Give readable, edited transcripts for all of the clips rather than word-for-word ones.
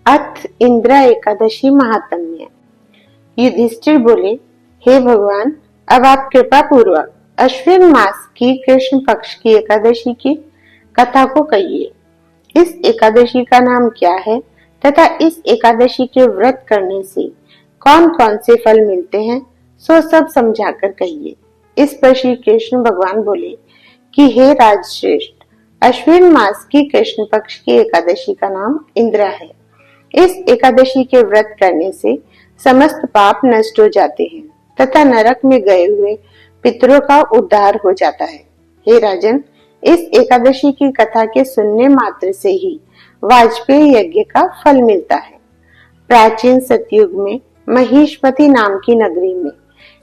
अथ इंद्रा एकादशी महात्म्य। युधिष्ठिर बोले, हे भगवान, अब आप कृपा पूर्वक अश्विन मास की कृष्ण पक्ष की एकादशी की कथा को कहिए। इस एकादशी का नाम क्या है तथा इस एकादशी के व्रत करने से कौन कौन से फल मिलते हैं, सो सब समझाकर कहिए। इस पर श्री कृष्ण भगवान बोले कि हे राजश्रेष्ठ, अश्विन मास की कृष्ण पक्ष की एकादशी का नाम इंद्रा है। इस एकादशी के व्रत करने से समस्त पाप नष्ट हो जाते हैं तथा नरक में गए हुए पितरों का उद्धार हो जाता है। हे राजन, इस एकादशी की कथा के सुनने मात्र से ही वाजपेयी यज्ञ का फल मिलता है। प्राचीन सतयुग में महिष्मति नाम की नगरी में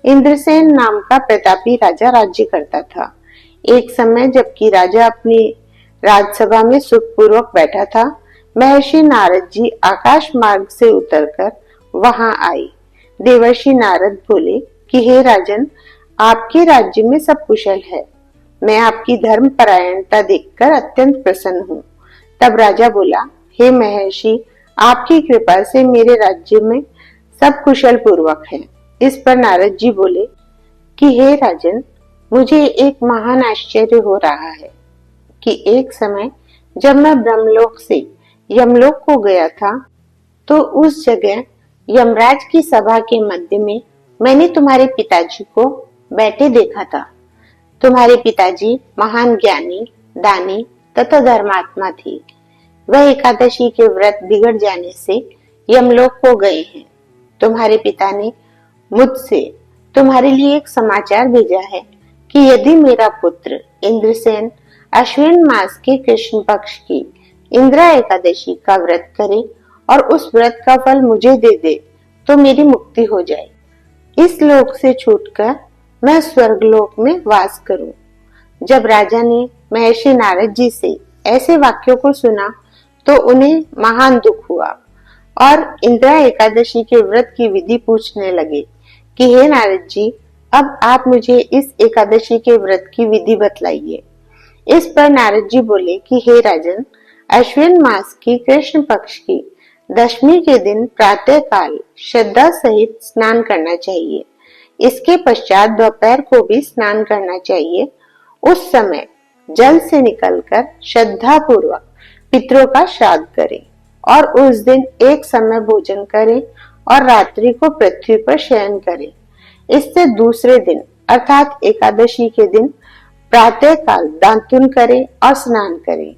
इंद्रसेन नाम का प्रतापी राजा राज्य करता था। एक समय जबकि राजा अपनी राजसभा में सुखपूर्वक बैठा था, महर्षि नारद जी आकाश मार्ग से उतरकर वहां आए। देवर्षि नारद बोले कि हे राजन, आपके राज्य में सब कुशल है। मैं आपकी धर्म परायणता देखकर अत्यंत प्रसन्न हूँ। तब राजा बोला, हे महर्षि, आपकी कृपा से मेरे राज्य में सब कुशल पूर्वक है। इस पर नारद जी बोले कि हे राजन, मुझे एक महान आश्चर्य हो रहा है कि एक समय जब मैं ब्रह्मलोक से यमलोक को गया था, तो उस जगह यमराज की सभा के मध्य में मैंने तुम्हारे पिताजी को बैठे देखा था। तुम्हारे पिताजी महान ज्ञानी, दानी तथा धर्मात्मा थे। वह एकादशी के व्रत बिगड़ जाने से यमलोक को गए हैं। तुम्हारे पिता ने मुझसे तुम्हारे लिए एक समाचार भेजा है कि यदि मेरा पुत्र इंद्रसेन अश्विन मास के कृष्ण पक्ष की इंद्रा एकादशी का व्रत करे और उस व्रत का फल मुझे दे दे, तो मेरी मुक्ति हो जाए। इस लोक से छूटकर मैं स्वर्गलोक में वास करूं। जब राजा ने महर्षि नारद जी से ऐसे वाक्यों को सुना तो उन्हें महान दुख हुआ और इंद्रा एकादशी के व्रत की विधि पूछने लगे कि हे नारद जी, अब आप मुझे इस एकादशी के व्रत की विधि बतलाइए। इस पर नारद जी बोले कि हे राजन, अश्विन मास की कृष्ण पक्ष की दशमी के दिन प्रातः काल श्रद्धा सहित स्नान करना चाहिए। इसके पश्चात दोपहर को भी स्नान करना चाहिए। उस समय जल से निकलकर श्रद्धा पूर्वक पितरों का श्राद्ध करें और उस दिन एक समय भोजन करें और रात्रि को पृथ्वी पर शयन करें। इससे दूसरे दिन अर्थात एकादशी के दिन प्रातः काल दातुन करें और स्नान करें।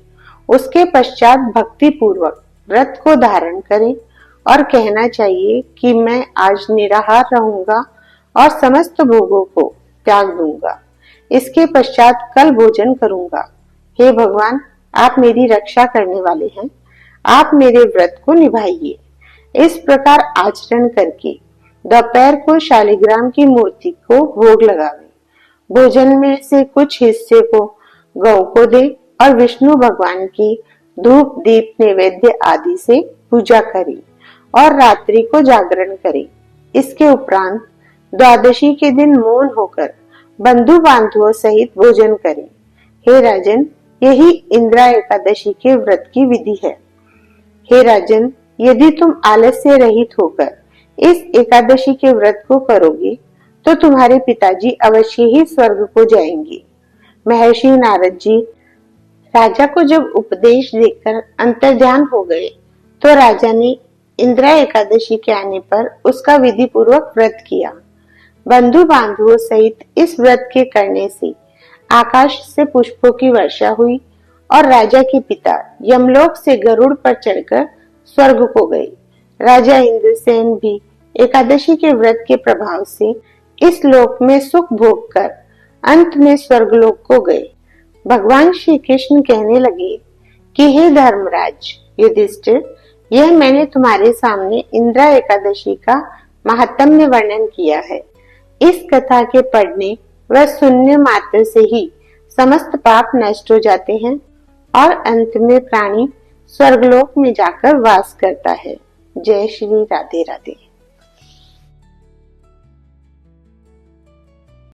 उसके पश्चात भक्ति पूर्वक व्रत को धारण करें और कहना चाहिए कि मैं आज निराहार रहूंगा और समस्त भोगों को त्याग दूंगा। इसके पश्चात कल भोजन करूंगा। हे भगवान, आप मेरी रक्षा करने वाले हैं। आप मेरे व्रत को निभाइए। इस प्रकार आचरण करके दोपहर को शालिग्राम की मूर्ति को भोग लगावे। भोजन में से कुछ हिस्से को गौ को दे और विष्णु भगवान की धूप दीप नैवेद्य आदि से पूजा करे और रात्रि को जागरण करे। इसके उपरांत द्वादशी के दिन मौन होकर बंधु बांधवों सहित भोजन करे। हे राजन, यही इंद्रा एकादशी के व्रत की विधि है। हे राजन, यदि तुम आलस्य रहित होकर इस एकादशी के व्रत को करोगे तो तुम्हारे पिताजी अवश्य ही स्वर्ग को जाएंगे। महर्षि नारद जी राजा को जब उपदेश देकर अंतर्ध्यान हो गए तो राजा ने इंद्रा एकादशी के आने पर उसका विधि पूर्वक व्रत किया। बंधु बांधवों सहित इस व्रत के करने से आकाश से पुष्पों की वर्षा हुई और राजा के पिता यमलोक से गरुड़ पर चढ़कर स्वर्ग को गए। राजा इंद्रसेन भी एकादशी के व्रत के प्रभाव से इस लोक में सुख भोग कर अंत में स्वर्गलोक को गए। भगवान श्री कृष्ण कहने लगे कि हे धर्मराज युधिष्ठिर, यह मैंने तुम्हारे सामने इंद्रा एकादशी का महात्म्य वर्णन किया है। इस कथा के पढ़ने व सुनने मात्र से ही समस्त पाप नष्ट हो जाते हैं और अंत में प्राणी स्वर्गलोक में जाकर वास करता है। जय श्री राधे राधे।